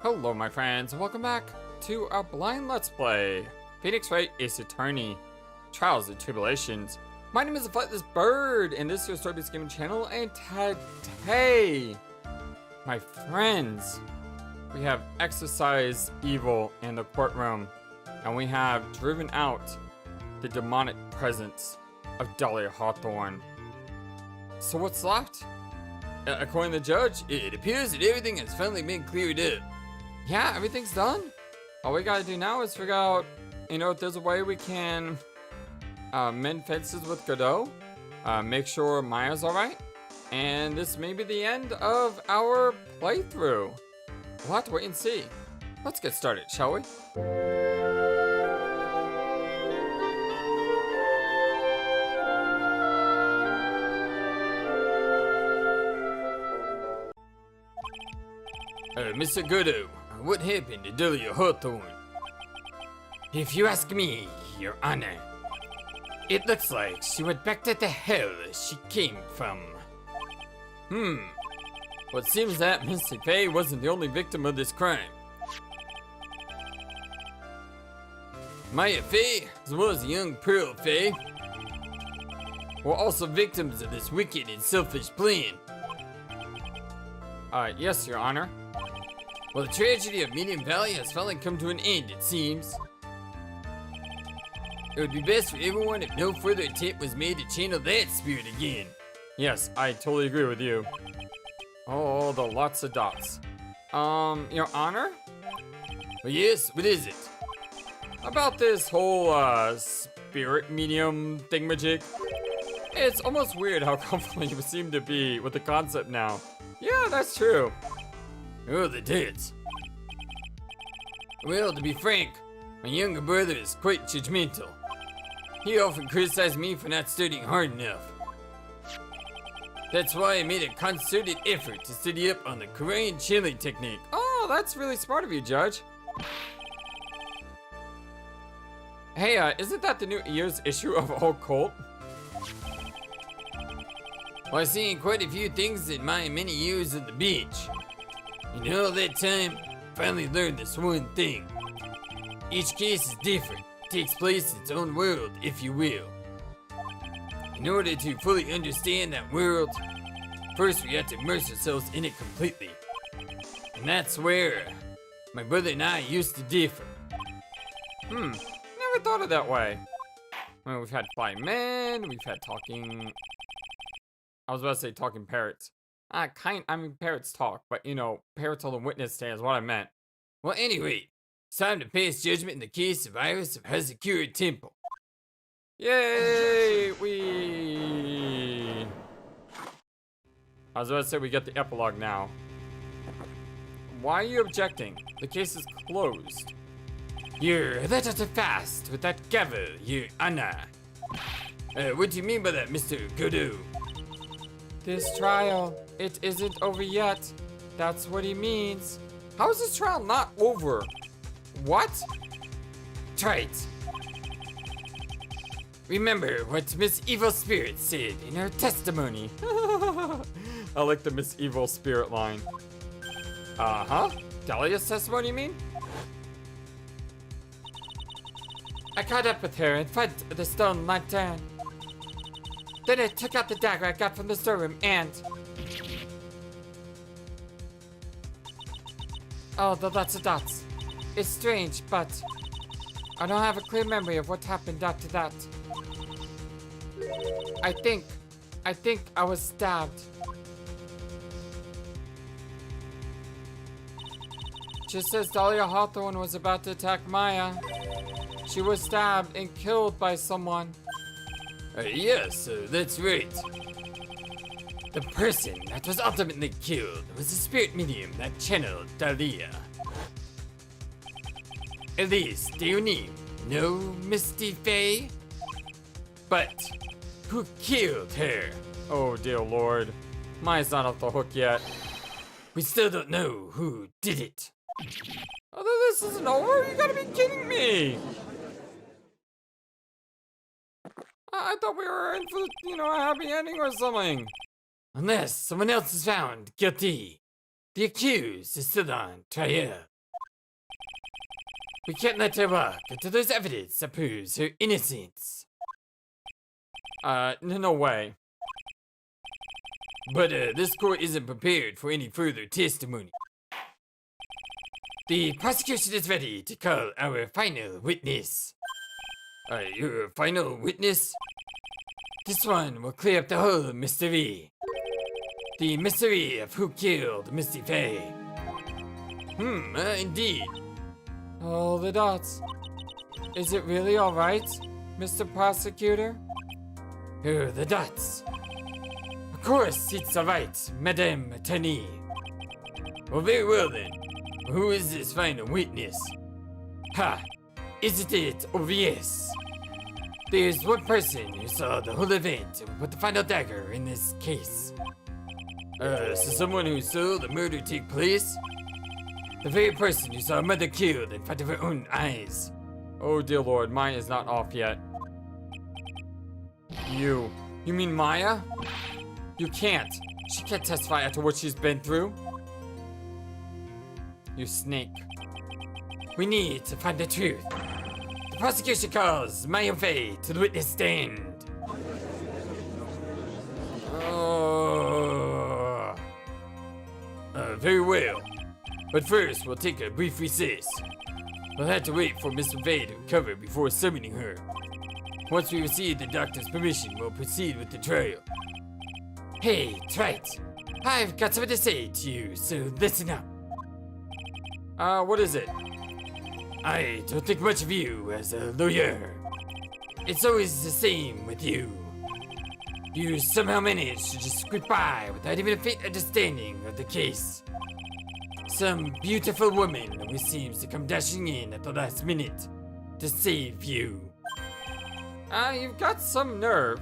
Hello my friends, and welcome back to our blind let's play Phoenix Wright Ace Attorney Trials and Tribulations. My name is FlightlessBird, and this is your story-based gaming channel, and today, my friends, we have exorcised evil in the courtroom, and we have driven out the demonic presence of Dahlia Hawthorne. So what's left? According to the judge, it appears that everything has finally been cleared up. Yeah, everything's done. All we gotta do now is figure out, if there's a way we can mend fences with Godot, make sure Maya's alright, and this may be the end of our playthrough. We'll have to wait and see. Let's get started, shall we? Mr. Godot, what happened to Dahlia Hawthorne? If you ask me, Your Honor, it looks like she went back to the hell she came from. Well, it seems that Missy Faye wasn't the only victim of this crime. Maya Faye, as well as young Pearl Faye, were also victims of this wicked and selfish plan. Yes, Your Honor. Well, the tragedy of Medium Valley has finally come to an end, it seems. It would be best for everyone if no further attempt was made to channel that spirit again. Yes, I totally agree with you. Oh, the lots of dots. Your Honor? Well, yes, what is it? About this whole, spirit medium thingamajig. It's almost weird how comfortable you seem to be with the concept now. Yeah, that's true. Oh, the tits. Well, to be frank, my younger brother is quite judgmental. He often criticized me for not studying hard enough. That's why I made a concerted effort to study up on the Korean channeling technique. Oh, that's really smart of you, Judge. Hey, isn't that the new year's issue of Occult? Well, I've seen quite a few things in my many years on the beach. In all that time, I finally learned this one thing. Each case is different, takes place in its own world, if you will. In order to fully understand that world, first we have to immerse ourselves in it completely. And that's where my brother and I used to differ. Never thought of that way. Well, we've had flying men, we've had talking... I was about to say talking parrots. Parrots talk, but parrots on the witness stand is what I meant. Well, anyway, it's time to pass judgment in the case of Iris of Hazakura Temple. Yay! I was about to say we get the epilogue now. Why are you objecting? The case is closed. You're a little too fast with that gavel, Your Honor. What do you mean by that, Mr. Godot? This trial, it isn't over yet. That's what he means. How is this trial not over? What? Try it. Remember what Miss Evil Spirit said in her testimony. I like the Miss Evil Spirit line. Uh-huh. Dahlia's testimony, you mean? I caught up with her in front of the stone lantern. Then I took out the dagger I got from the storeroom and... Oh, the lots of dots. It's strange, but... I don't have a clear memory of what happened after that. I think I was stabbed. Just as Dahlia Hawthorne was about to attack Maya, she was stabbed and killed by someone. Yes, that's right. The person that was ultimately killed was a spirit medium that channeled Dahlia. At least, do you need no Misty Faye? But who killed her? Oh dear lord. Maya's not off the hook yet. We still don't know who did it. Oh, this isn't over? You gotta be kidding me! I thought we were in for, a happy ending or something. Unless someone else is found guilty. The accused is still on trial. We can't let her walk until there's evidence that proves her innocence. No way. But, this court isn't prepared for any further testimony. The prosecution is ready to call our final witness. Your final witness? This one will clear up the whole mystery. The mystery of who killed Misty Faye. Indeed. All the dots. Is it really alright, Mr. Prosecutor? Here are the dots. Of course it's alright, Madame Attorney. Well, very well then. Who is this final witness? Ha! Isn't it obvious? There's one person who saw the whole event and put the final dagger in this case. So someone who saw the murder take place? The very person who saw a mother killed in front of her own eyes. Oh dear lord, mine is not off yet. You mean Maya? You can't. She can't testify after what she's been through. You snake. We need to find the truth. The prosecution calls Maya Faye to the witness stand. Very well. But first, we'll take a brief recess. We'll have to wait for Mr. Faye to recover before summoning her. Once we receive the doctor's permission, we'll proceed with the trial. Hey, Wright. I've got something to say to you, so listen up. What is it? I don't think much of you as a lawyer. It's always the same with you. You somehow manage to just squeak by without even a faint understanding of the case. Some beautiful woman always seems to come dashing in at the last minute to save you. You've got some nerve.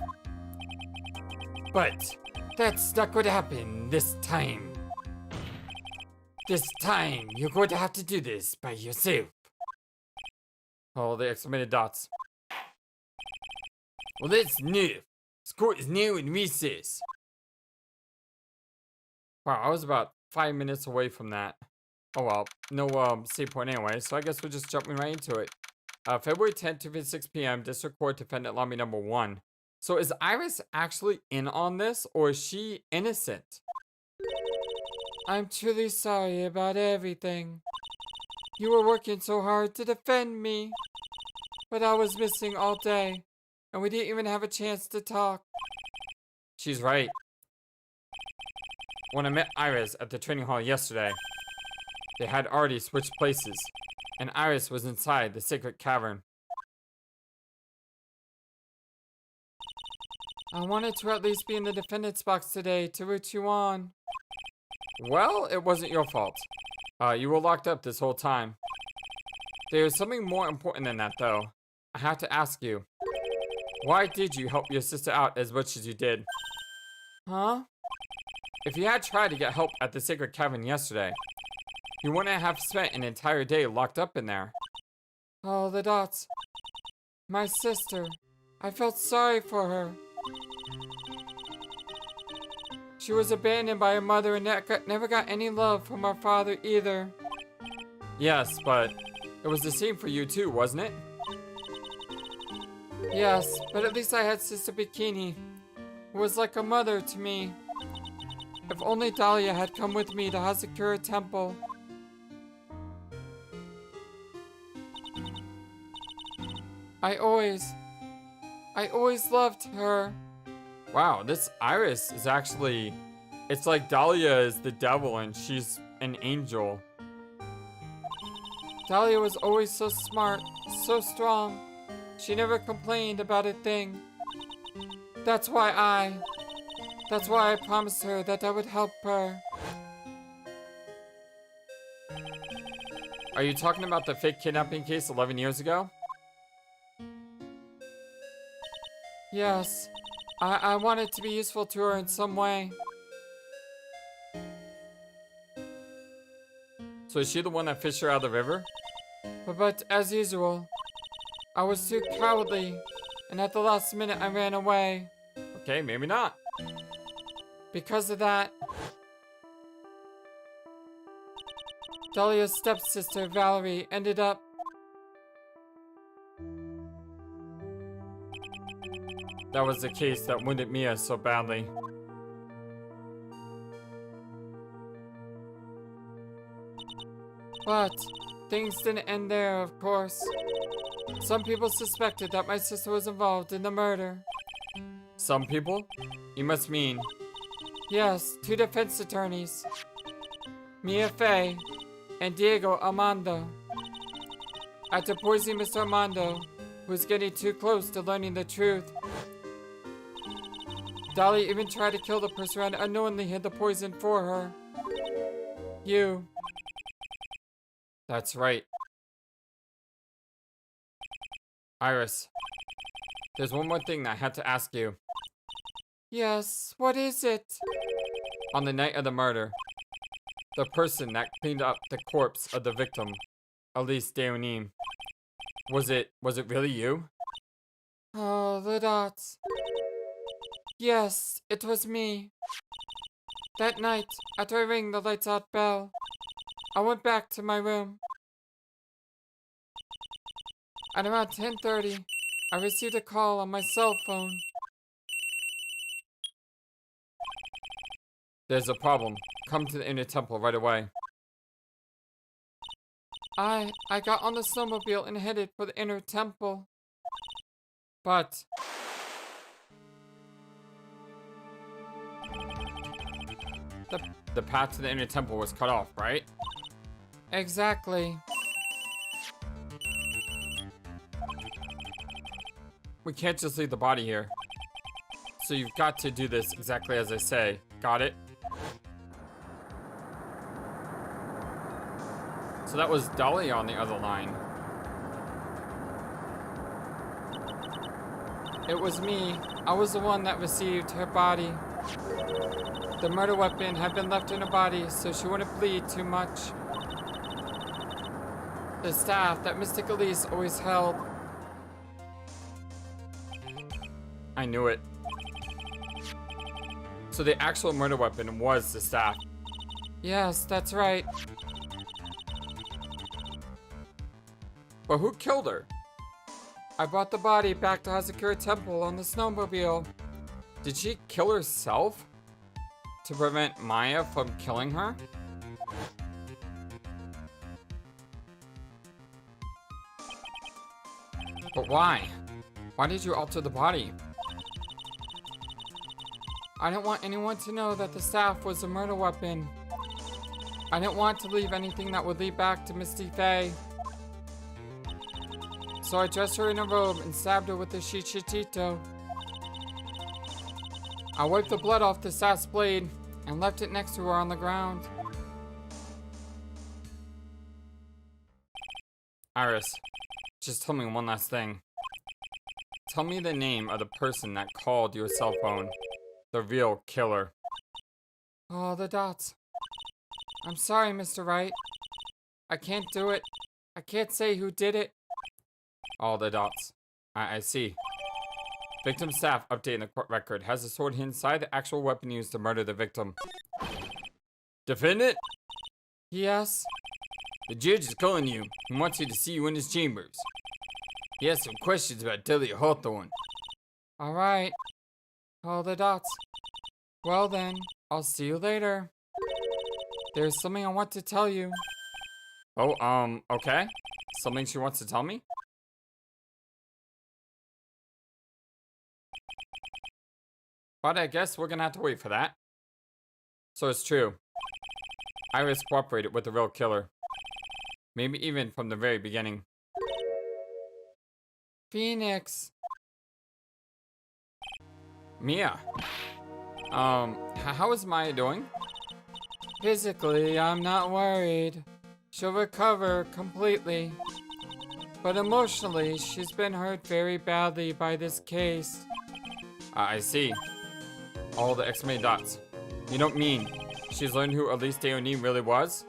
But that's not going to happen this time. This time, you're going to have to do this by yourself. Oh, the exclamated dots. Well, that's new. This court is now in recess. Wow, I was about 5 minutes away from that. Oh well, no save point anyway, so I guess we're just jumping right into it. February 10th, 2:56 p.m. District Court Defendant Lobby number 1. So is Iris actually in on this, or is she innocent? I'm truly sorry about everything. You were working so hard to defend me, but I was missing all day, and we didn't even have a chance to talk. She's right. When I met Iris at the training hall yesterday, they had already switched places, and Iris was inside the sacred cavern. I wanted to at least be in the defendant's box today to root you on. Well, it wasn't your fault. You were locked up this whole time. There's something more important than that, though. I have to ask you. Why did you help your sister out as much as you did? Huh? If you had tried to get help at the sacred cavern yesterday, you wouldn't have spent an entire day locked up in there. Oh, the dots. My sister. I felt sorry for her. She was abandoned by her mother and never got any love from her father either. Yes, but it was the same for you too, wasn't it? Yes, but at least I had Sister Bikini, who was like a mother to me. If only Dahlia had come with me to Hazakura Temple. I always loved her. Wow, this Iris is actually... It's like Dahlia is the devil and she's an angel. Dahlia was always so smart, so strong. She never complained about a thing. That's why I promised her that I would help her. Are you talking about the fake kidnapping case 11 years ago? Yes. I wanted to be useful to her in some way. So is she the one that fished her out of the river? But as usual, I was too cowardly, and at the last minute I ran away. Okay, maybe not. Because of that, Dahlia's stepsister, Valerie, ended up... That was the case that wounded Mia so badly. But things didn't end there, of course. Some people suspected that my sister was involved in the murder. Some people? You must mean... Yes, 2 defense attorneys. Mia Fey and Diego Armando. After poisoning Mr. Armando, who was getting too close to learning the truth, Dolly even tried to kill the person who unknowingly hid the poison for her. You. That's right. Iris, there's one more thing that I had to ask you. Yes, what is it? On the night of the murder, the person that cleaned up the corpse of the victim, Elise Deonim, was it really you? Oh, the dots. Yes, it was me. That night, after I rang the lights out bell, I went back to my room. At around 10:30, I received a call on my cell phone. There's a problem. Come to the inner temple right away. I got on the snowmobile and headed for the inner temple. But... The path to the inner temple was cut off, right? Exactly. We can't just leave the body here. So you've got to do this exactly as I say. Got it? So that was Dolly on the other line. It was me. I was the one that received her body. The murder weapon had been left in her body so she wouldn't bleed too much. The staff that Mystic Elise always held. I knew it. So the actual murder weapon was the staff. Yes, that's right. But who killed her? I brought the body back to Hazakura Temple on the snowmobile. Did she kill herself? To prevent Maya from killing her? But why? Why did you alter the body? I didn't want anyone to know that the staff was a murder weapon. I didn't want to leave anything that would lead back to Misty Faye. So I dressed her in a robe and stabbed her with a shichitito. I wiped the blood off the staff's blade and left it next to her on the ground. Iris, just tell me one last thing. Tell me the name of the person that called your cell phone. The real killer. Oh, the dots. I'm sorry, Mr. Wright. I can't do it. I can't say who did it. All the dots. I see. Victim staff updating the court record has the sword hidden inside the actual weapon used to murder the victim. Defendant? Yes? The judge is calling you. He wants you to see you in his chambers. He has some questions about Delia Hawthorne. Alright. All the dots. Well then, I'll see you later. There's something I want to tell you. Oh, okay. Something she wants to tell me? But I guess we're gonna have to wait for that. So it's true. Iris cooperated with the real killer. Maybe even from the very beginning. Phoenix. Mia. How is Maya doing? Physically, I'm not worried. She'll recover completely. But emotionally, she's been hurt very badly by this case. I see. All the X-Men dots. You don't mean she's learned who Elise Deonim really was?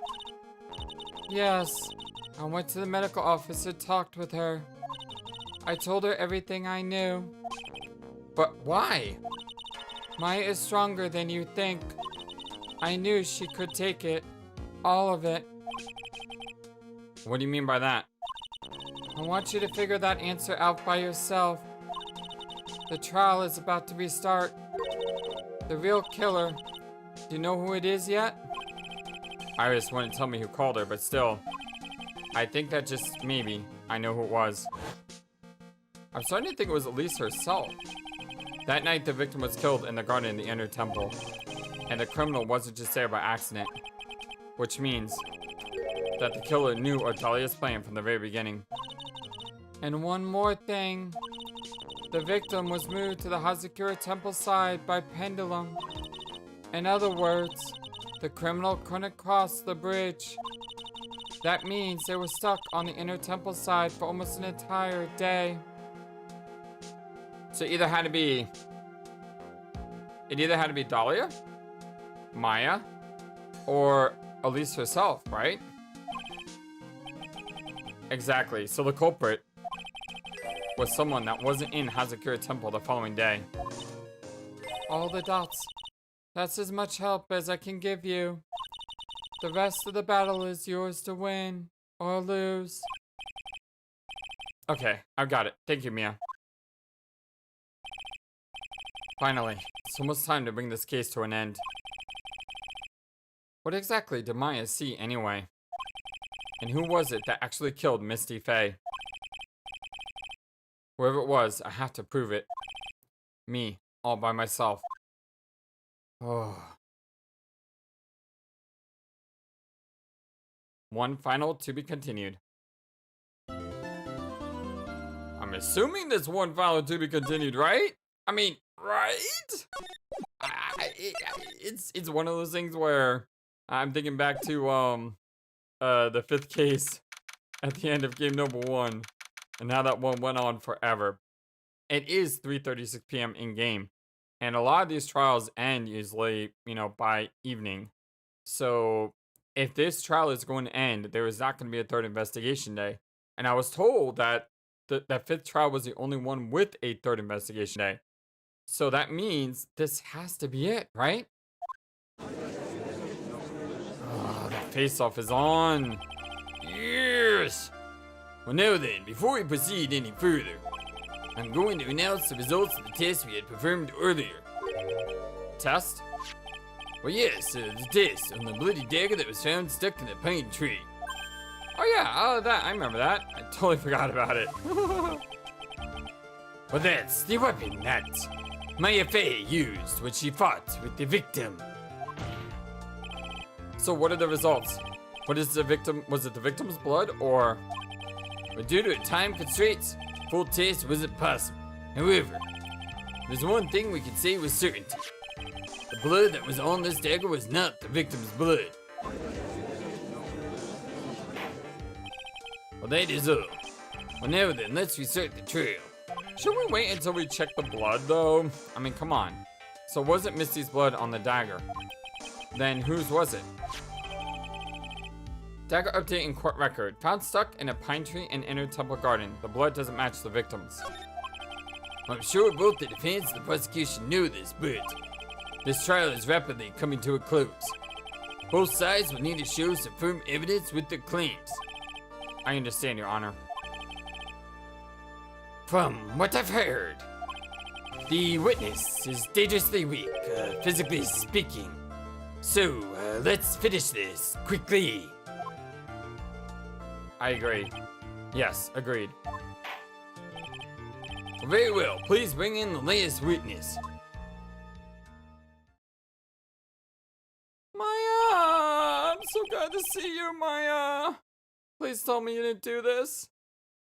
Yes. I went to the medical office and talked with her. I told her everything I knew. But why? Maya is stronger than you think. I knew she could take it. All of it. What do you mean by that? I want you to figure that answer out by yourself. The trial is about to restart. The real killer. Do you know who it is yet? Iris wouldn't tell me who called her, but still. I think that just maybe I know who it was. I'm starting to think it was Elise herself. That night, the victim was killed in the garden in the inner temple. And the criminal wasn't just there by accident. Which means that the killer knew Ortelia's plan from the very beginning. And one more thing. The victim was moved to the Hazakura temple side by pendulum. In other words, the criminal couldn't cross the bridge. That means they were stuck on the inner temple side for almost an entire day. So it either had to be Dahlia, Maya, or Elise herself, right? Exactly. So the culprit was someone that wasn't in Hazakura Temple the following day. All the dots. That's as much help as I can give you. The rest of the battle is yours to win or lose. Okay, I've got it. Thank you, Mia. Finally, it's almost time to bring this case to an end. What exactly did Maya see anyway? And who was it that actually killed Misty Faye? Whoever it was, I have to prove it. Me, all by myself. Oh. One final to be continued. I'm assuming this one final to be continued, right? I mean, right? It's one of those things where I'm thinking back to the 5th case at the end of game number 1 and how that one went on forever. It is 3:36 p.m. in game, and a lot of these trials end usually, by evening. So if this trial is going to end, there is not going to be a 3rd investigation day. And I was told that that 5th trial was the only one with a 3rd investigation day. So that means this has to be it, right? Oh, the face-off is on. Yes! Well, now then, before we proceed any further, I'm going to announce the results of the test we had performed earlier. Test? Well, yes, the test on the bloody dagger that was found stuck in the pine tree. Oh yeah, I remember that. I totally forgot about it. Well, that's the weapon that Maya Faye used when she fought with the victim. So what are the results? What is the victim? Was it the victim's blood or? But due to time constraints, full test wasn't possible. However, there's one thing we can say with certainty. The blood that was on this dagger was not the victim's blood. Well, that is all. Well, now then, let's restart the trail. Should we wait until we check the blood, though? I mean, come on. So was it Misty's blood on the dagger? Then whose was it? Dagger update in court record. Found stuck in a pine tree in inner temple garden. The blood doesn't match the victim's. I'm sure both the defense and the prosecution knew this, but this trial is rapidly coming to a close. Both sides will need to show some firm evidence with their claims. I understand, Your Honor. From what I've heard, the witness is dangerously weak, physically speaking. So, let's finish this quickly. I agree. Yes, agreed. Very well, please bring in the latest witness. Maya! I'm so glad to see you, Maya! Please tell me you didn't do this.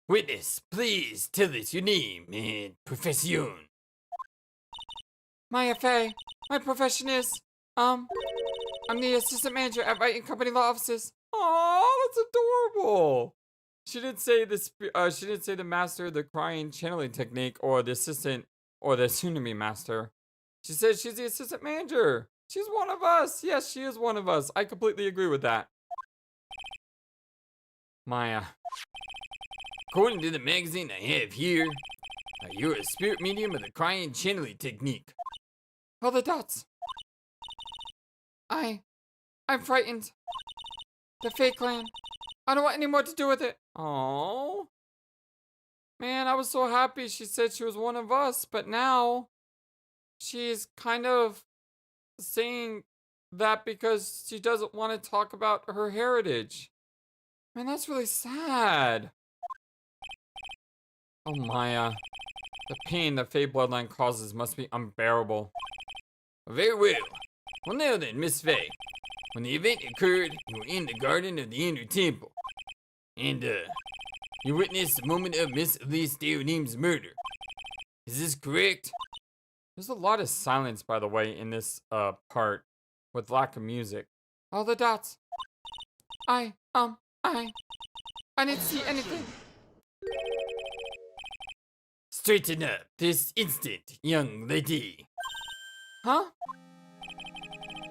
Witness, please tell us your name and profession. Maya Faye. My profession is, I'm the assistant manager at Wright & Company Law Offices. Oh, that's adorable. She didn't say this. She didn't say the master of the crying channeling technique or the assistant or the soon-to-be master. She said she's the assistant manager. She's one of us. Yes, she is one of us. I completely agree with that. Maya. According to the magazine I have here, you're a spirit medium of the crying channeling technique. All the dots. I'm frightened. The fake land. I don't want any more to do with it. Oh. Man, I was so happy she said she was one of us, but now she's kind of saying that because she doesn't want to talk about her heritage. Man, that's really sad. Oh, Maya. The pain the Fae bloodline causes must be unbearable. Very well. Well, now then, Miss Fae. When the event occurred, you were in the garden of the Inner Temple. And, you witnessed the moment of Miss Elise Deonim's murder. Is this correct? There's a lot of silence, by the way, in this, part, with lack of music. All the dots. I didn't see anything. Straighten up this instant, young lady. Huh?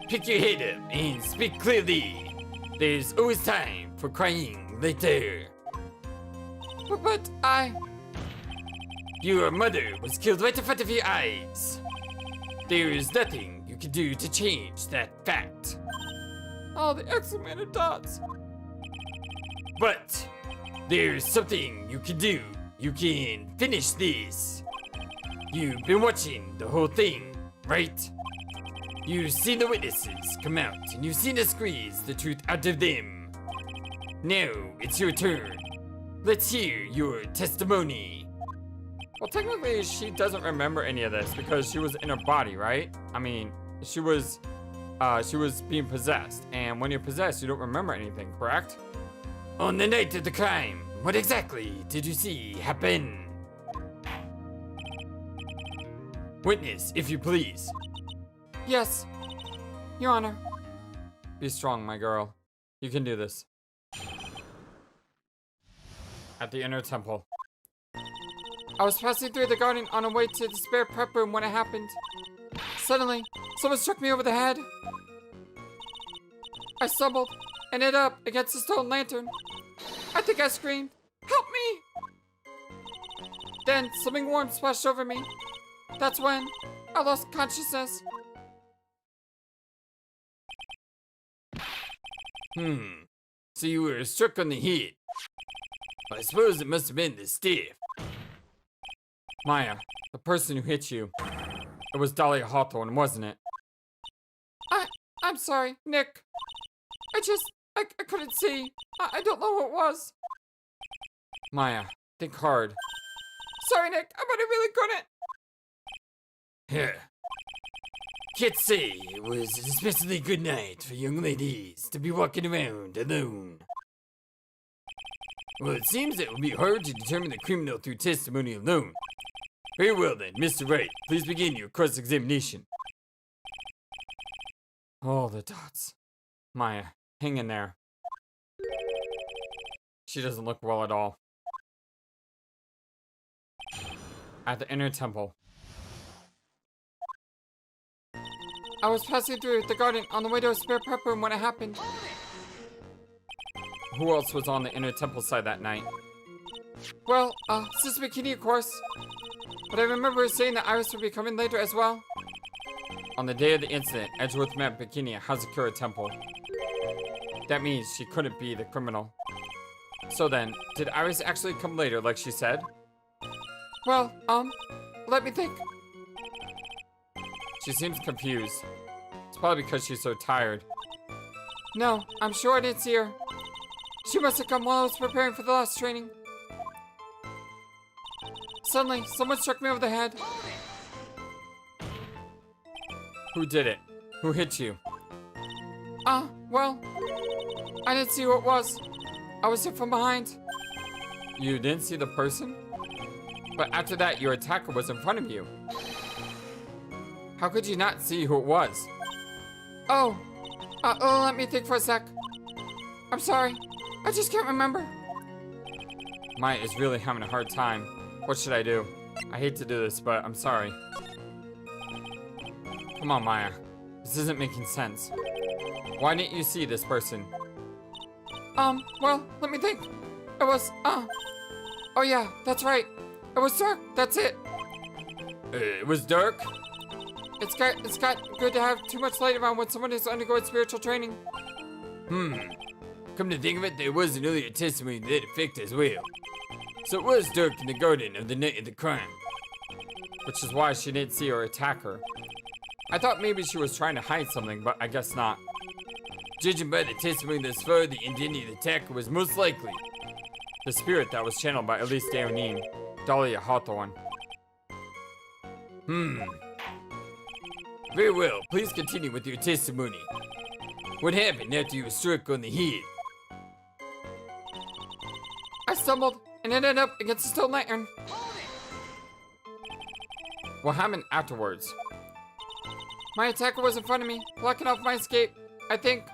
Pick your head up and speak clearly. There's always time for crying later. But Your mother was killed right in front of your eyes. There is nothing you can do to change that fact. Oh, the exclamation dots. But there's something you can do. You can finish this. You've been watching the whole thing, right? You've seen the witnesses come out, and you've seen us squeeze the truth out of them. Now it's your turn. Let's hear your testimony. Well, technically, she doesn't remember any of this because she was in her body, right? I mean, she was being possessed, and when you're possessed, you don't remember anything, correct? On the night of the crime, what exactly did you see happen? Witness, if you please. Yes, Your Honor. Be strong, my girl. You can do this. At the Inner Temple. I was passing through the garden on a way to the spare prep room when it happened. Suddenly, someone struck me over the head. I stumbled and hit up against the stone lantern. I think I screamed, "Help me!" Then something warm splashed over me. That's when I lost consciousness. So you were struck on the head. I suppose it must have been the stiff. Maya, the person who hit you, it was Dahlia Hawthorne, wasn't it? I'm sorry, Nick. I couldn't see. I don't know who it was. Maya, think hard. Sorry, Nick, but I really couldn't. Here. Can't say it was an especially good night for young ladies to be walking around alone. Well, it seems it will be hard to determine the criminal through testimony alone. Very well then, Mr. Wright, please begin your cross-examination. All the dots. Maya, hang in there. She doesn't look well at all. At the Inner Temple. I was passing through the garden on the way to a spare prep room when it happened. Who else was on the Inner Temple side that night? Well, Sister Bikini, of course. But I remember her saying that Iris would be coming later as well. On the day of the incident, Edgeworth met Bikini at Hazakura Temple. That means she couldn't be the criminal. So then, did Iris actually come later like she said? Well, let me think. She seems confused. It's probably because she's so tired. No, I'm sure I didn't see her. She must have come while I was preparing for the last training. Suddenly, someone struck me over the head. Who did it? Who hit you? Well, I didn't see who it was. I was hit from behind. You didn't see the person? But after that, your attacker was in front of you. How could you not see who it was? Let me think for a sec. I'm sorry. I just can't remember. Maya is really having a hard time. What should I do? I hate to do this, but I'm sorry. Come on, Maya. This isn't making sense. Why didn't you see this person? Well, let me think. It was, oh yeah, that's right. It was dark, that's it. It was dark? It's got good to have too much light around when someone is undergoing spiritual training. Come to think of it, there was an earlier testimony to that effect as well. So it was dark in the garden of the night of the crime. Which is why she didn't see her attacker. I thought maybe she was trying to hide something, but I guess not. Judging by the testimony thus far, the identity of the attacker was most likely the spirit that was channeled by Elise Deonin, Dahlia Hawthorne. Very well, please continue with your testimony. What happened after you were struck on the head? I stumbled and ended up against a stone lantern. What happened afterwards? My attacker was in front of me, blocking off my escape, I think.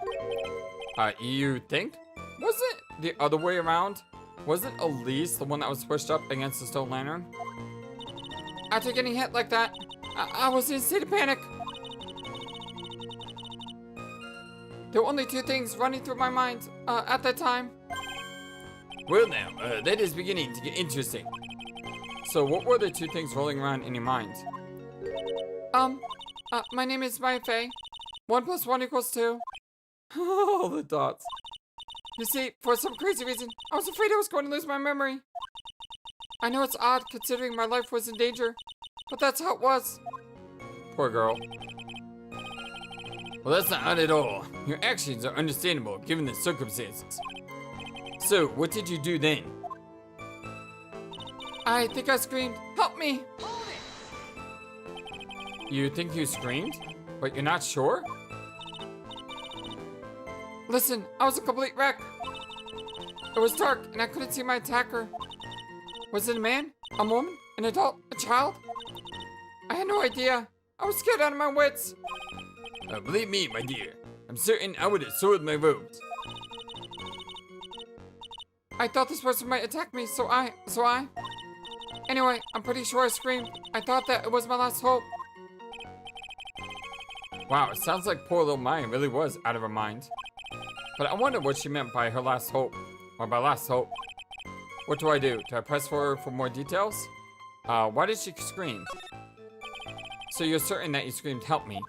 You think? Was it the other way around? Wasn't Elise the one that was pushed up against the stone lantern? After getting hit like that, I was in a state of panic. There were only two things running through my mind at that time. Well now, that is beginning to get interesting. So what were the two things rolling around in your mind? My name is Maya Faye. 1 + 1 = 2. All the dots. You see, for some crazy reason, I was afraid I was going to lose my memory. I know it's odd considering my life was in danger, but that's how it was. Poor girl. Well, that's not odd at all. Your actions are understandable given the circumstances. So, what did you do then? I think I screamed, "Help me!" You think you screamed, but you're not sure? Listen, I was a complete wreck. It was dark and I couldn't see my attacker. Was it a man? A woman? An adult? A child? I had no idea. I was scared out of my wits. Believe me, my dear. I'm certain I would have soiled my robes. I thought this person might attack me, so I... Anyway, I'm pretty sure I screamed. I thought that it was my last hope. Wow, it sounds like poor little Maya really was out of her mind. But I wonder what she meant by her last hope. Or by last hope. What do? Do I press for more details? Why did she scream? So you're certain that you screamed, "Help me"?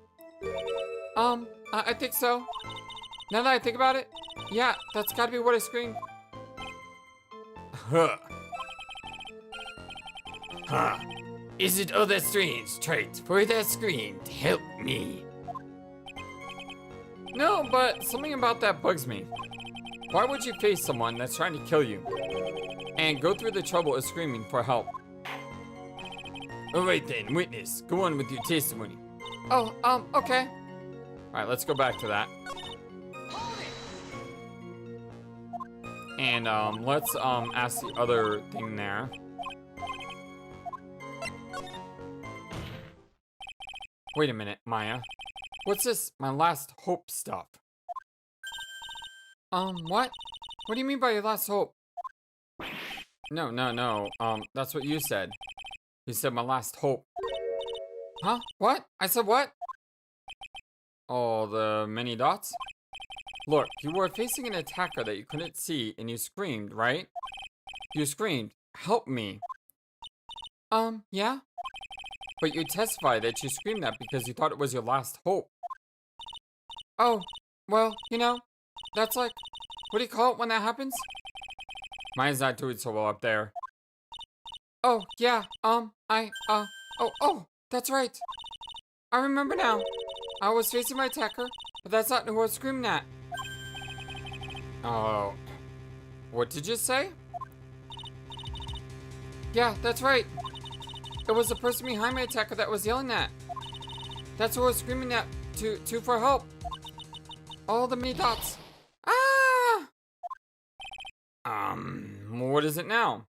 I think so. Now that I think about it, yeah, that's gotta be what I screamed. Is it all that strange, Trite, for that scream to help me? No, but something about that bugs me. Why would you face someone that's trying to kill you and go through the trouble of screaming for help? Alright then, witness, go on with your testimony. Oh, okay. Alright, let's go back to that. And, let's, ask the other thing there. Wait a minute, Maya. What's this, my last hope stuff? What? What do you mean by your last hope? No, that's what you said. You said my last hope. Huh? What? I said what? Oh, the many dots? Look, you were facing an attacker that you couldn't see and you screamed, right? You screamed, "Help me." Yeah? But you testified that you screamed that because you thought it was your last hope. Oh, well, you know, that's like, what do you call it when that happens? Mine's not doing so well up there. Oh, yeah, that's right. I remember now. I was facing my attacker, but that's not who I was screaming at. Oh, what did you say? Yeah, that's right. It was the person behind my attacker that was yelling at. That's who I was screaming at to for help. All the many dots. Ah! What is it now?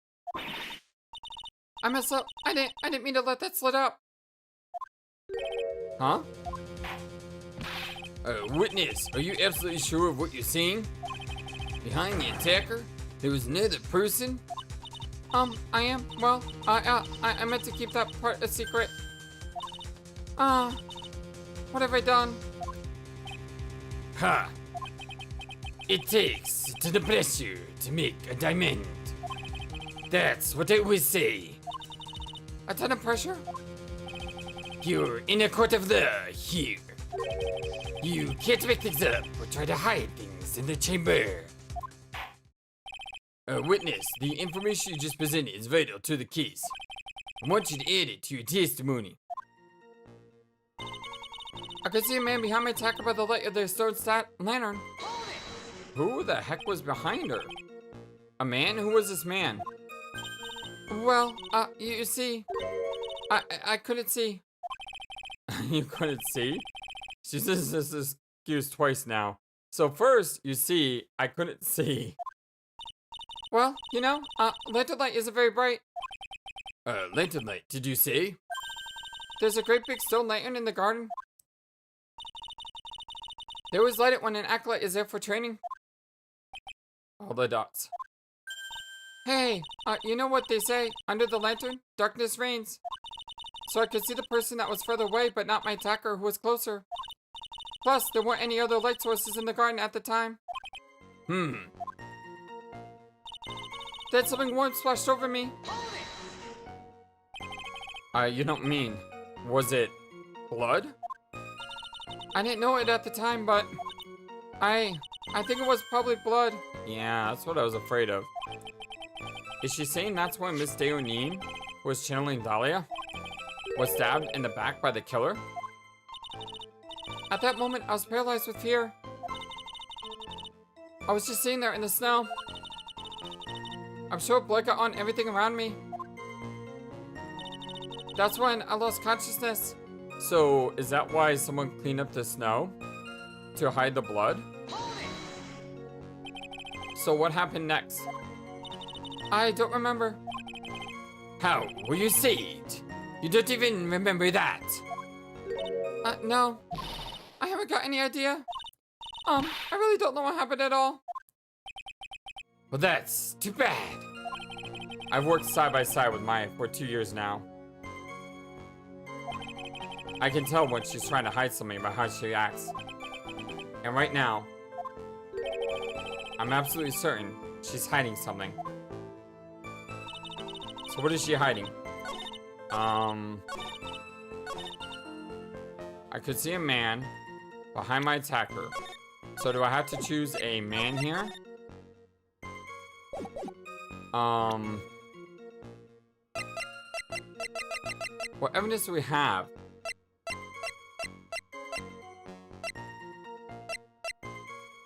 I messed up. I didn't mean to let that slip up. Huh? Witness, are you absolutely sure of what you're seeing? Behind the attacker, there was another person? I am. Well, I meant to keep that part a secret. What have I done? Ha! It takes to the pressure to make a diamond. That's what I always say. A ton of pressure? You're in a court of law here. You can't make things up or try to hide things in the chamber. Witness, the information you just presented is vital to the case. I want you to add it to your testimony. I could see a man behind my attacker by the light of the stone lantern. Who the heck was behind her? A man? Who was this man? Well, you see, I couldn't see. You couldn't see? She's used this excuse twice now. So first, you see, I couldn't see. Well, you know, lantern light isn't very bright. Lantern light, did you say? There's a great big stone lantern in the garden. They always light it when an acolyte is there for training. All the dots. Hey, you know what they say? Under the lantern, darkness reigns. So I could see the person that was further away, but not my attacker who was closer. Plus, there weren't any other light sources in the garden at the time. Then something warm splashed over me. You don't mean, was it blood? I didn't know it at the time, but I think it was probably blood. Yeah, that's what I was afraid of. Is she saying that's when Miss Deonim, who was channeling Dahlia, was stabbed in the back by the killer? At that moment, I was paralyzed with fear. I was just sitting there in the snow. I'm sure blood got on everything around me. That's when I lost consciousness. So, is that why someone cleaned up the snow? To hide the blood? So what happened next? I don't remember. How were you saved? You don't even remember that? No. I haven't got any idea. I really don't know what happened at all. Well, that's too bad. I've worked side by side with Maya for 2 years now. I can tell when she's trying to hide something by how she acts. And right now, I'm absolutely certain she's hiding something. So what is she hiding? I could see a man behind my attacker. So do I have to choose a man here? What evidence do we have?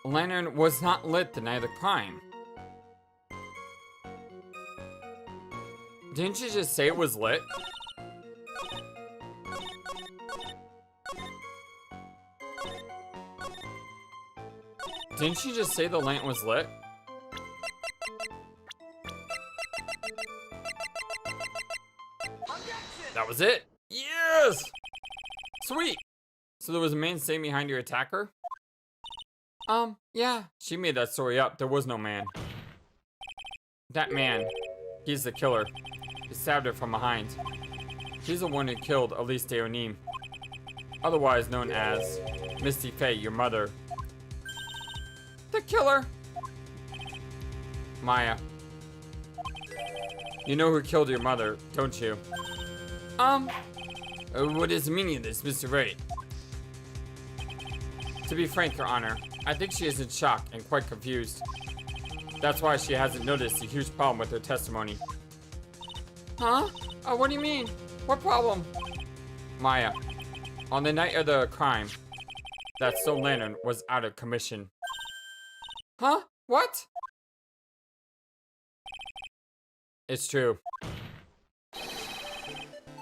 The lantern was not lit the night of the crime. Didn't you just say it was lit? Didn't you just say the lantern was lit? That was it? Yes! Sweet! So there was a man standing behind your attacker? Yeah. She made that story up. There was no man. That man, he's the killer. He stabbed her from behind. He's the one who killed Elise Deonim, otherwise known as Misty Faye, your mother. The killer! Maya. You know who killed your mother, don't you? What is the meaning of this, Mr. Wright? To be frank, Your Honor, I think she is in shock and quite confused. That's why she hasn't noticed a huge problem with her testimony. Huh? What do you mean? What problem? Maya, on the night of the crime, that stone lantern was out of commission. Huh? What? It's true.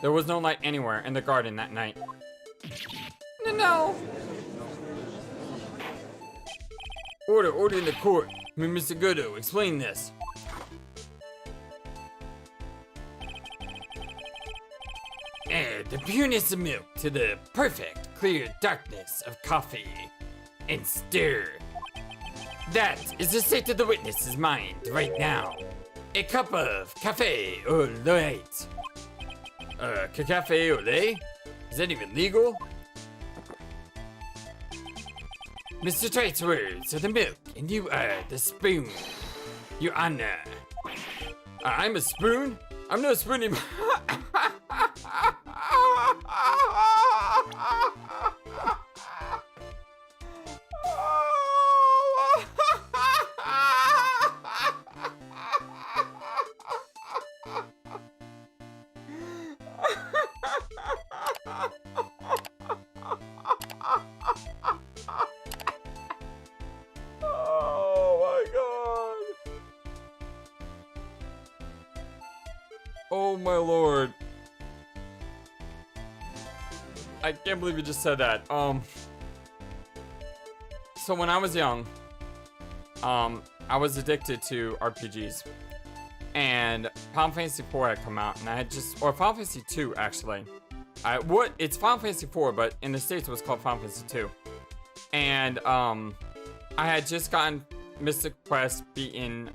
There was no light anywhere in the garden that night. No! Order in the court. Mr. Godo, explain this. Add the pureness of milk to the perfect, clear darkness of coffee and stir. That is the state of the witness's mind right now. A cup of cafe au lait. Cafe au lait? Is that even legal? Mr. Tright's words are the milk, and you are the spoon. Your Honor. I'm a spoon? I'm no spoon anymore. Oh my lord. I can't believe you just said that. So when I was young, I was addicted to RPGs. And Final Fantasy 4 had come out, and I had or Final Fantasy 2 actually. It's Final Fantasy 4, but in the States it was called Final Fantasy 2. And I had just gotten Mystic Quest beaten,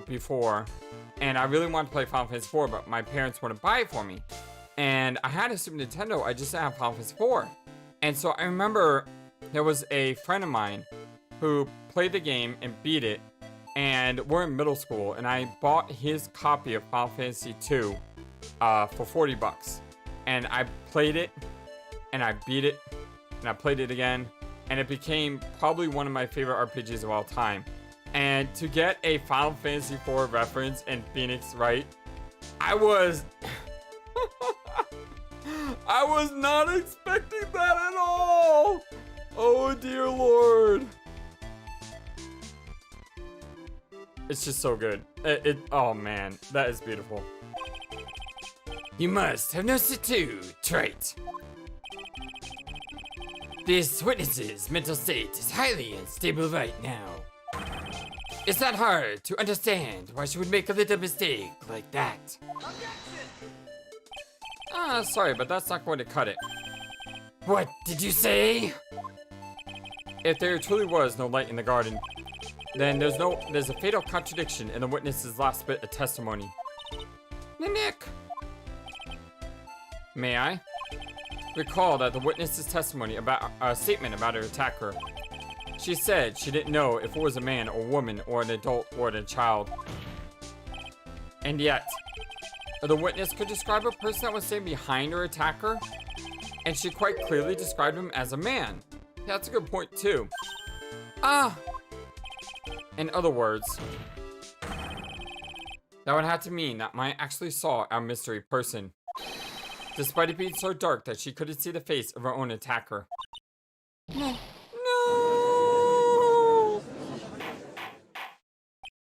before, and I really wanted to play Final Fantasy 4, but my parents wouldn't buy it for me. And I had a Super Nintendo, I just didn't have Final Fantasy 4. And so I remember there was a friend of mine who played the game and beat it, and we're in middle school, and I bought his copy of Final Fantasy 2 for 40 bucks. And I played it, and I beat it, and I played it again, and it became probably one of my favorite RPGs of all time. And to get a Final Fantasy 4 reference in Phoenix Wright, I was I was not expecting that at all. Oh dear lord. It's just so good. Oh man, that is beautiful. You must have noticed it too, Trite. This witness's mental state is highly unstable right now. It's not hard to understand why she would make a little mistake like that. Sorry, but that's not going to cut it. What did you say? If there truly was no light in the garden, then there's a fatal contradiction in the witness's last bit of testimony. Nick! May I? Recall that the witness's testimony about a statement about her attacker. She said she didn't know if it was a man or woman or an adult or a child. And yet, the witness could describe a person that was standing behind her attacker, and she quite clearly described him as a man. That's a good point too. In other words, that would have to mean that Maya actually saw our mystery person, despite it being so dark that she couldn't see the face of her own attacker. No!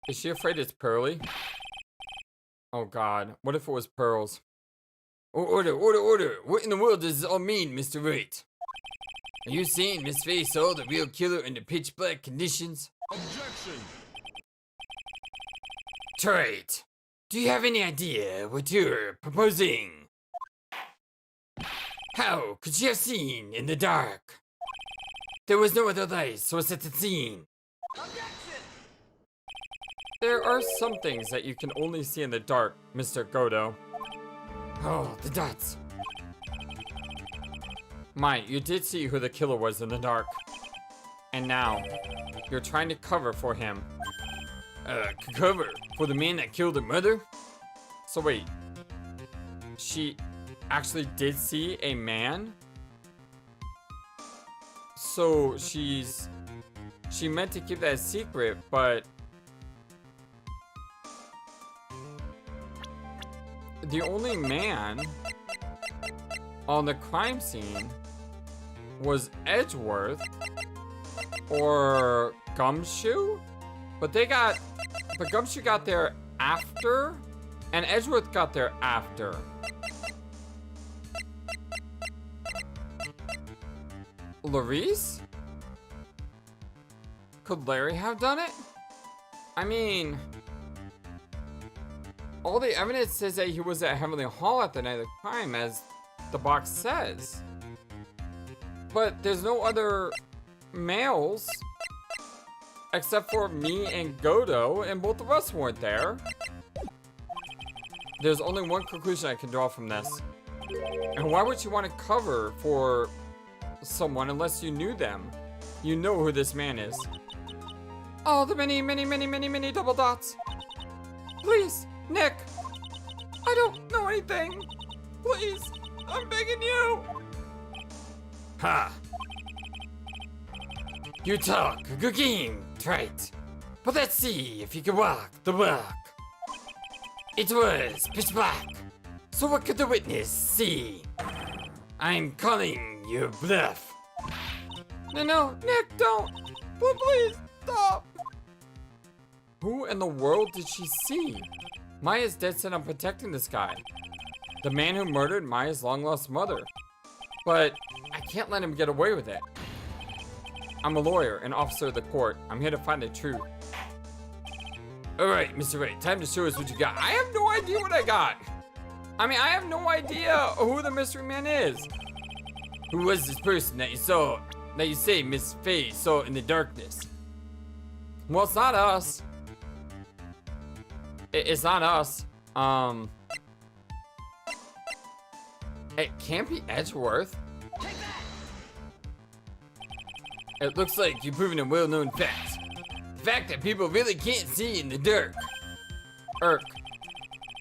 Is she afraid it's Pearly? Oh god, what if it was Pearls? Order! What in the world does this all mean, Mr. Wright? Are you saying Miss Faye saw the real killer under pitch black conditions? Objection! Trite, do you have any idea what you're proposing? How could she have seen in the dark? There was no other light source at the scene. Objection! There are some things that you can only see in the dark, Mr. Godo. Oh, the dots. Mike, you did see who the killer was in the dark. And now, you're trying to cover for him. Cover? For the man that killed her mother? So wait, she actually did see a man? So she meant to keep that a secret, but the only man on the crime scene was Edgeworth or Gumshoe, but Gumshoe got there after, and Edgeworth got there after. Larice? Could Larry have done it? I mean, all the evidence says that he was at Heavenly Hall at the night of the crime, as the box says. But there's no other males except for me and Godo, and both of us weren't there. There's only one conclusion I can draw from this. And why would you want to cover for someone unless you knew them? You know who this man is. Oh, the many double dots. Please, Nick. I don't know anything. Please, I'm begging you. Ha! You talk a good game, Trite. But let's see if you can walk the walk. It was pitch black. So what could the witness see? I'm calling you bluff. No, Nick, don't. Please, stop. Who in the world did she see? Maya's dead set on protecting this guy. The man who murdered Maya's long-lost mother. But I can't let him get away with it. I'm a lawyer, an officer of the court. I'm here to find the truth. Alright, Mr. Wright, time to show us what you got. I have no idea what I got. I mean, I have no idea who the mystery man is. Who was this person that you saw, that you say Miss Faye saw in the darkness? Well, it's not us. It's not us. It can't be Edgeworth. It looks like you've proven a well-known fact. The fact that people really can't see in the dark.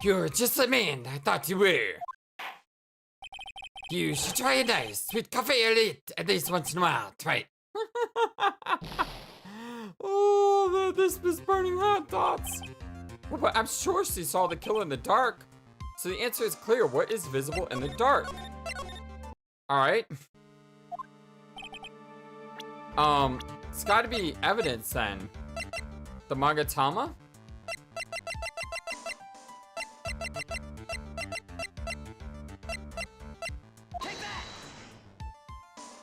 You're just the man I thought you were. You should try a nice sweet coffee elite at least once in a while, right? Oh, this is burning hot thoughts. Well, but I'm sure she saw the killer in the dark. So the answer is clear. What is visible in the dark? Alright. It's gotta be evidence then. The Magatama?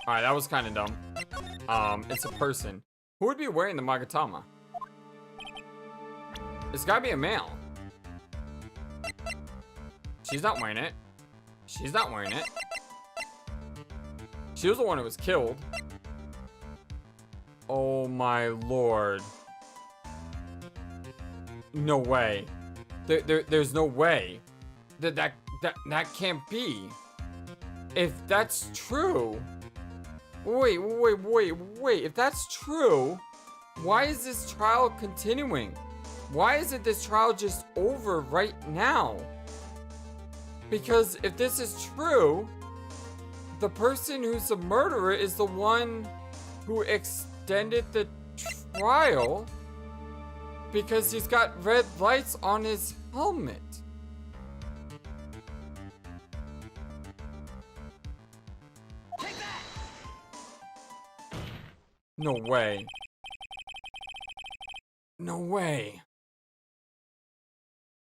Alright, that was kind of dumb. It's a person. Who would be wearing the Magatama? It's gotta be a male. She's not wearing it. She's not wearing it. She was the one who was killed. Oh my lord. No way. There's no way. That can't be. If that's true. Wait. If that's true, why is this trial continuing? Why isn't this trial just over right now? Because if this is true, the person who's the murderer is the one who extended the trial because he's got red lights on his helmet. No way. No way.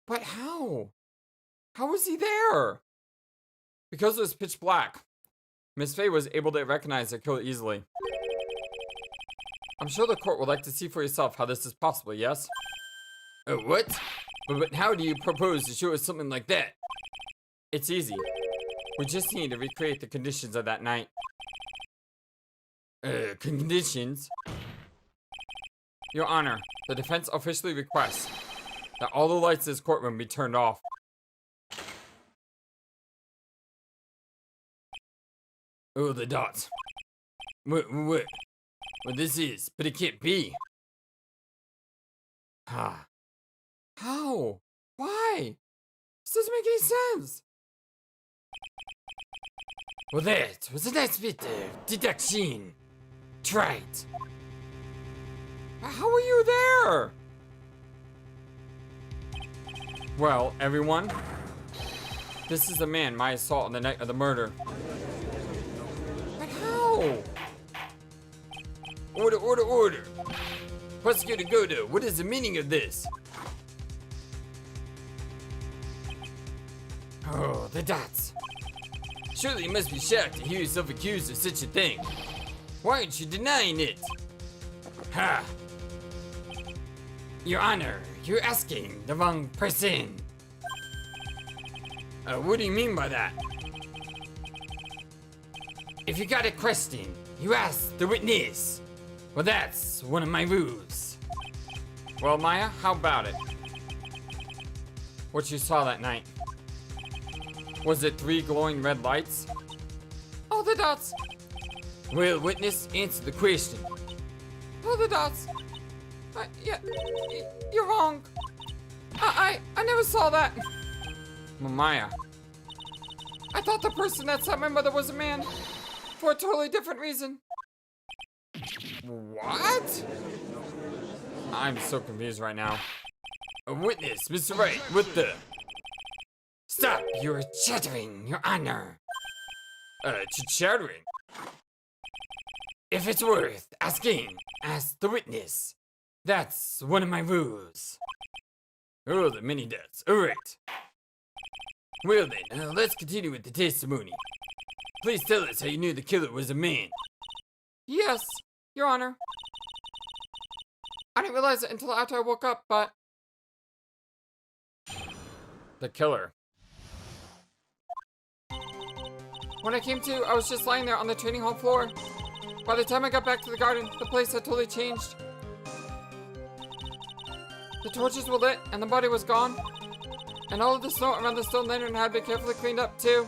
But how? How was he there? Because it was pitch black, Miss Faye was able to recognize the killer easily. I'm sure the court would like to see for yourself how this is possible, yes? Oh, what? But how do you propose to show us something like that? It's easy. We just need to recreate the conditions of that night. Conditions? Your Honor, the defense officially requests that all the lights in this courtroom be turned off. Oh, the dots. What this is, but it can't be. How? Why? This doesn't make any sense. Well, that was a nice bit of deduction. Try it. How are you there? Well, everyone, this is the man Maya saw on the night of the murder. But how? Order. Prosecutor Godo, what is the meaning of this? Oh, the dots. Surely you must be shocked to hear yourself accused of such a thing. Why aren't you denying it? Ha! Your Honor, you're asking the wrong person. What do you mean by that? If you got a question, you ask the witness. Well, that's one of my rules. Well, Maya, how about it? What you saw that night? Was it 3 glowing red lights? Oh, the dots. Well, witness, answer the question. Oh, the dots. Yeah, you're wrong. I never saw that. Maya, I thought the person that shot my mother was a man for a totally different reason. What? I'm so confused right now. A witness, Mr. Wright, what the? Stop, you're chattering, Your Honor. Chattering? If it's worth asking, ask the witness. That's one of my rules. Oh, the many deaths. Alright. Well then, let's continue with the testimony. Please tell us how you knew the killer was a man. Yes, Your Honor. I didn't realize it until after I woke up, but... The killer. When I came to, I was just lying there on the training hall floor. By the time I got back to the garden, the place had totally changed. The torches were lit, and the body was gone. And all of the snow around the stone lantern had been carefully cleaned up, too.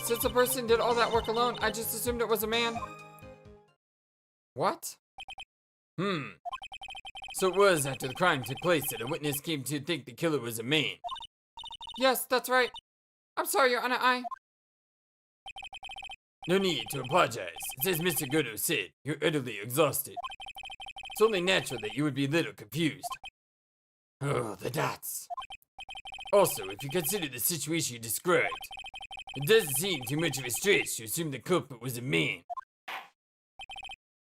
Since the person did all that work alone, I just assumed it was a man. What? So it was after the crime took place that a witness came to think the killer was a man. Yes, that's right. I'm sorry, Your Honor, No need to apologize. As Mr. Godo said, you're utterly exhausted. It's only natural that you would be a little confused. Oh, the dots. Also, if you consider the situation you described, it doesn't seem too much of a stretch to assume the culprit was a man.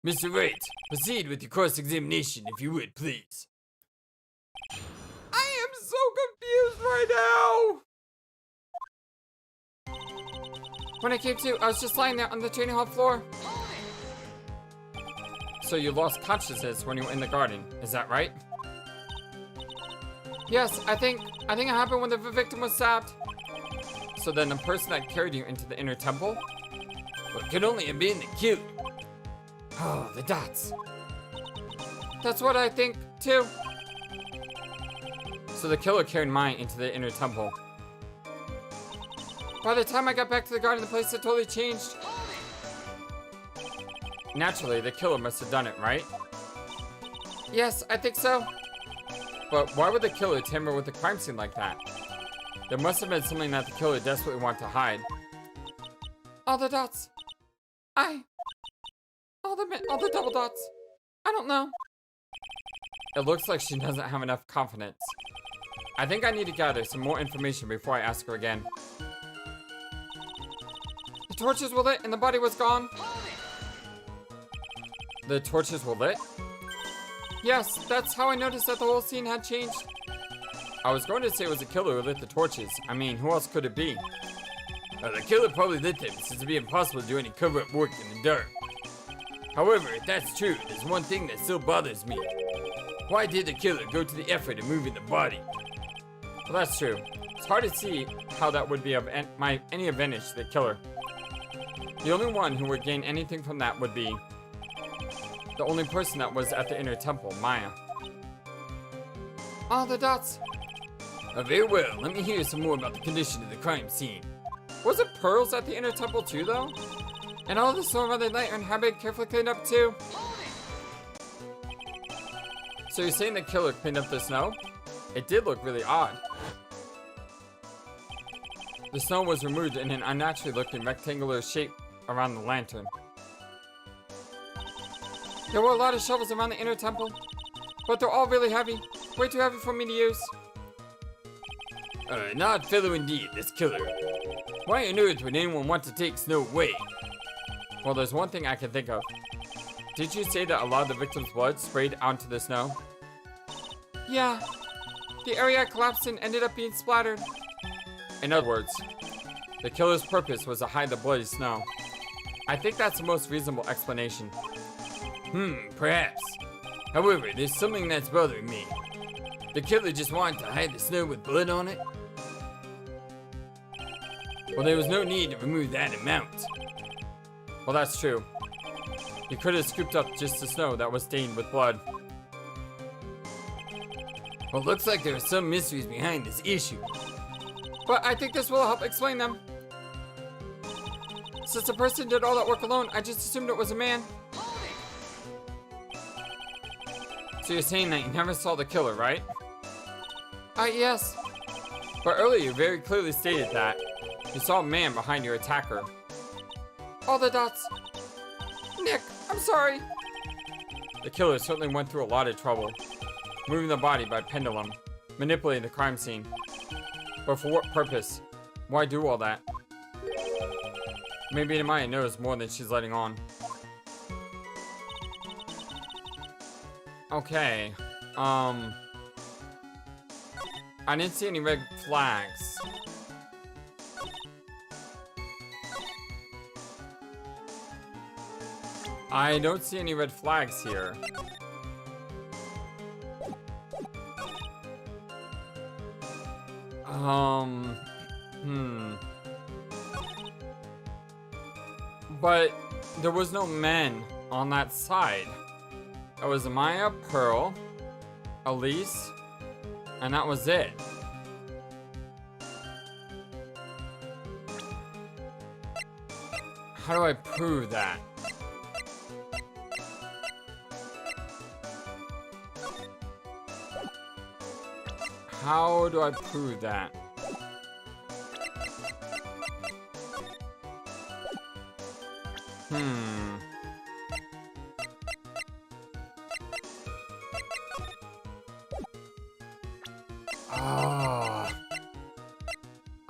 Mr. Wright, proceed with your cross-examination if you would, please. I am so confused right now! When I came to, I was just lying there on the training hall floor. So you lost consciousness when you were in the garden, is that right? Yes, I think it happened when the victim was stabbed. So then the person that carried you into the inner temple? Well, it could only have been the killer. Oh, the dots. That's what I think, too. So the killer carried mine into the inner temple. By the time I got back to the garden, the place had totally changed. Naturally, the killer must have done it, right? Yes, I think so. But why would the killer tamper with the crime scene like that? There must have been something that the killer desperately wanted to hide. All the dots. All the double dots. I don't know. It looks like she doesn't have enough confidence. I think I need to gather some more information before I ask her again. The torches were lit and the body was gone. The torches were lit? Yes, that's how I noticed that the whole scene had changed. I was going to say it was the killer who lit the torches. I mean, who else could it be? The killer probably lit them since it'd be impossible to do any cover-up work in the dark. However, if that's true, there's one thing that still bothers me. Why did the killer go to the effort of moving the body? Well, that's true. It's hard to see how that would be of any advantage to the killer. The only one who would gain anything from that would be the only person that was at the inner temple, Maya. All the dots. Very well, let me hear some more about the condition of the crime scene. Was it pearls at the inner temple too, though? And all the snow around the lantern had been carefully cleaned up too? So you're saying the killer cleaned up the snow? It did look really odd. The snow was removed in an unnaturally looking rectangular shape around the lantern. There were a lot of shovels around the inner temple, but they're all really heavy. Way too heavy for me to use. An odd fellow indeed, this killer. Why on earth would anyone want to take snow away? Well, there's one thing I can think of. Did you say that a lot of the victim's blood sprayed onto the snow? Yeah. The area collapsed and ended up being splattered. In other words, the killer's purpose was to hide the bloody snow. I think that's the most reasonable explanation. Perhaps. However, there's something that's bothering me. The killer just wanted to hide the snow with blood on it? Well, there was no need to remove that amount. Well, that's true. He could have scooped up just the snow that was stained with blood. Well, looks like there are some mysteries behind this issue. But I think this will help explain them. Since the person did all that work alone, I just assumed it was a man. So you're saying that you never saw the killer, right? Yes. But earlier you very clearly stated that you saw a man behind your attacker. All the dots. Nick, I'm sorry. The killer certainly went through a lot of trouble. Moving the body by pendulum. Manipulating the crime scene. But for what purpose? Why do all that? Maybe Maya knows more than she's letting on. Okay. I didn't see any red flags. I don't see any red flags here. But there was no men on that side. It was Maya, Pearl, Elise, and that was it. How do I prove that? How do I prove that?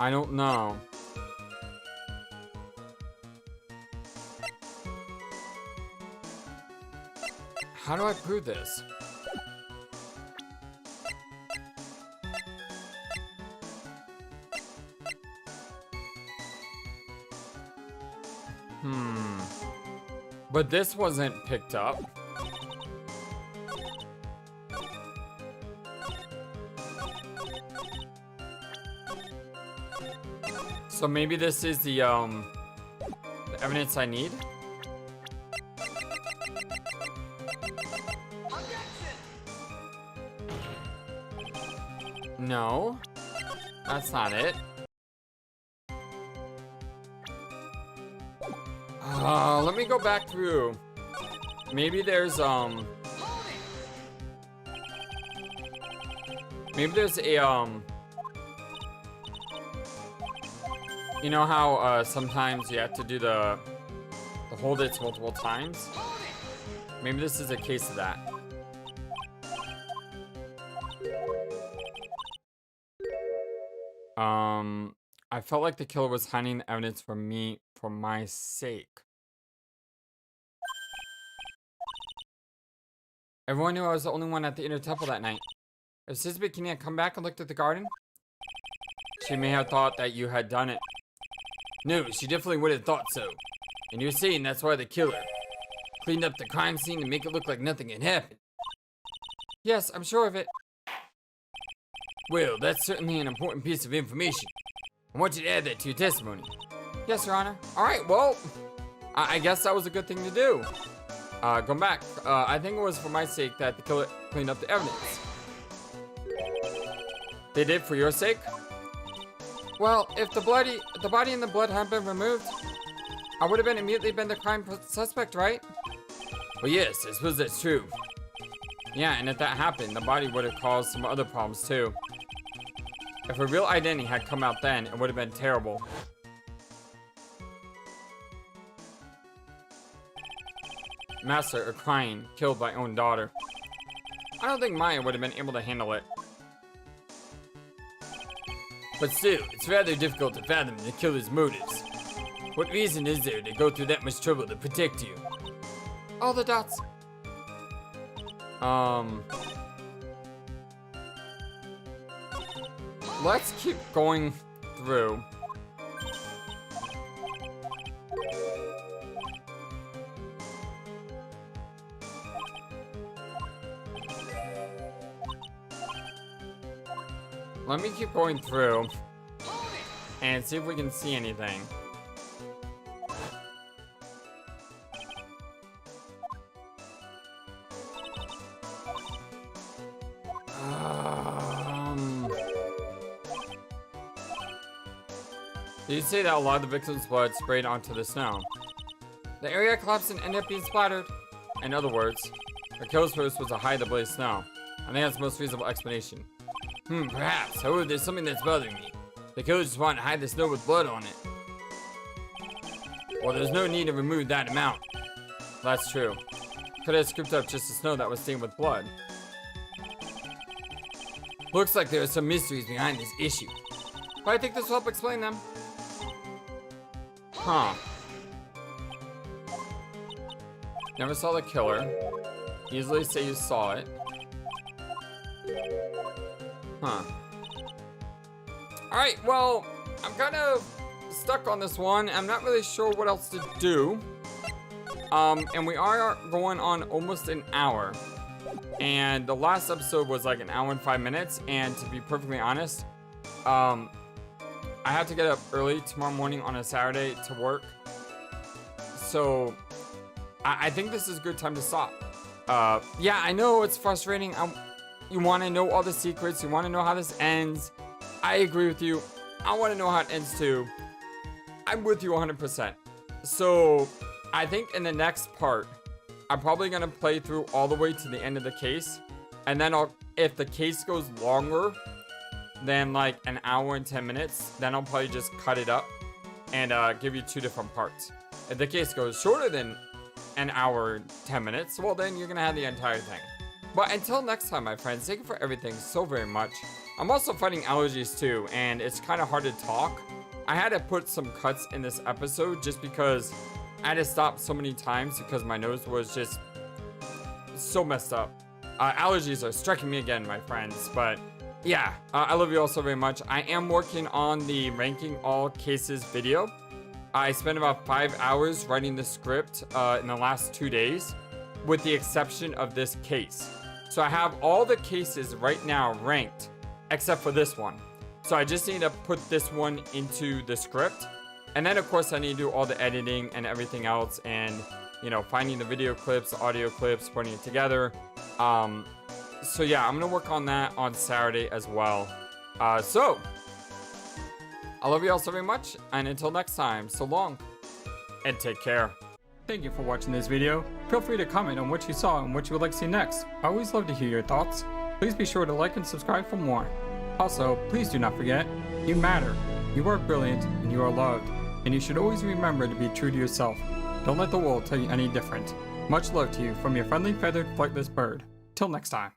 I don't know. How do I prove this? But this wasn't picked up. So maybe this is the evidence I need? No, that's not it. Let me go back through. Maybe there's maybe there's a you know how sometimes you have to do the hold it multiple times? Maybe this is a case of that. I felt like the killer was hiding the evidence from me for my sake. Everyone knew I was the only one at the inner temple that night. If Sis Bikini had come back and looked at the garden, she may have thought that you had done it. No, she definitely would have thought so. And you're saying that's why the killer cleaned up the crime scene to make it look like nothing had happened. Yes, I'm sure of it. Well, that's certainly an important piece of information. I want you to add that to your testimony. Yes, Your Honor. Alright, well, I guess that was a good thing to do. Going back, I think it was for my sake that the killer cleaned up the evidence. They did for your sake? Well, if the body and the blood hadn't been removed, I would have immediately been the crime suspect, right? Well, yes, I suppose that's true. Yeah, and if that happened, the body would have caused some other problems too. If her real identity had come out then, it would have been terrible. Master, crying, killed by own daughter. I don't think Maya would have been able to handle it. But still, it's rather difficult to fathom the killer's motives. What reason is there to go through that much trouble to protect you? All the dots. Let's keep going through. Let me keep going through and see if we can see anything. Did you say that a lot of the victim's blood sprayed onto the snow? The area collapsed and ended up being splattered. In other words, the killer's purpose was to hide the blazed snow. I think that's the most reasonable explanation. Perhaps. However, there's something that's bothering me. The killer just wanted to hide the snow with blood on it. Well, there's no need to remove that amount. That's true. Could have scooped up just the snow that was stained with blood. Looks like there are some mysteries behind this issue. But I think this will help explain them. Huh. Never saw the killer. Easily say you saw it. Huh. Alright, well, I'm kind of stuck on this one. I'm not really sure what else to do. And we are going on almost an hour. And the last episode was like an hour and 5 minutes. And to be perfectly honest, I have to get up early tomorrow morning on a Saturday to work. So I think this is a good time to stop. Yeah, I know it's frustrating. You want to know all the secrets. You want to know how this ends. I agree with you. I want to know how it ends too. I'm with you 100%. So I think in the next part, I'm probably going to play through all the way to the end of the case. And then if the case goes longer than like an hour and 10 minutes, then I'll probably just cut it up and give you 2 different parts. If the case goes shorter than an hour and 10 minutes, well then you're going to have the entire thing. But until next time, my friends, thank you for everything so very much. I'm also fighting allergies too, and it's kind of hard to talk. I had to put some cuts in this episode just because I had to stop so many times because my nose was just so messed up. Allergies are striking me again, my friends. But yeah, I love you all so very much. I am working on the ranking all cases video. I spent about 5 hours writing the script in the last 2 days, with the exception of this case. So I have all the cases right now ranked, except for this one. So I just need to put this one into the script. And then of course I need to do all the editing and everything else, and you know, finding the video clips, the audio clips, putting it together. So yeah, I'm gonna work on that on Saturday as well. So I love you all so very much, and until next time, so long and take care. Thank you for watching this video. Feel free to comment on what you saw and what you would like to see next. I always love to hear your thoughts. Please be sure to like and subscribe for more. Also, please do not forget, you matter, you are brilliant, and you are loved. And you should always remember to be true to yourself. Don't let the world tell you any different. Much love to you from your friendly feathered flightless bird. Till next time.